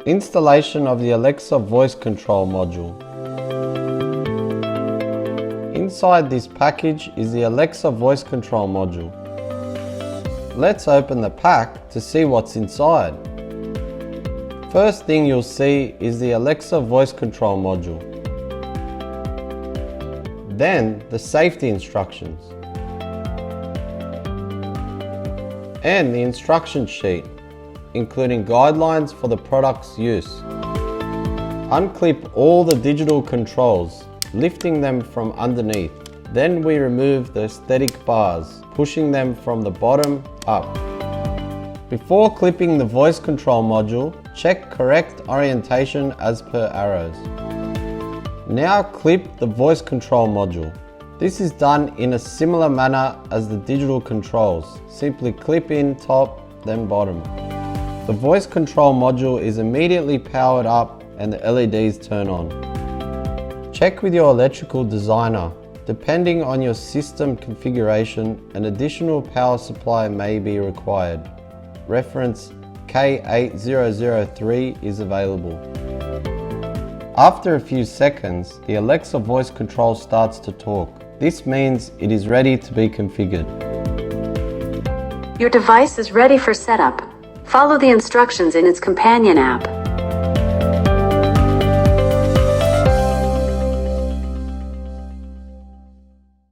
Installation of the Alexa voice control module. Inside this package is the Alexa voice control module. Let's open the pack to see what's inside. First thing you'll see is the Alexa voice control module. Then the safety instructions. And the instruction sheet, including guidelines for the product's use. Unclip all the digital controls, lifting them from underneath. Then we remove the aesthetic bars, pushing them from the bottom up. Before clipping the voice control module, check correct orientation as per arrows. Now clip the voice control module. This is done in a similar manner as the digital controls. Simply clip in top, then bottom. The voice control module is immediately powered up and the LEDs turn on. Check with your electrical designer. Depending on your system configuration, an additional power supply may be required. Reference K8003 is available. After a few seconds, the Alexa voice control starts to talk. This means it is ready to be configured. Your device is ready for setup. Follow the instructions in its companion app.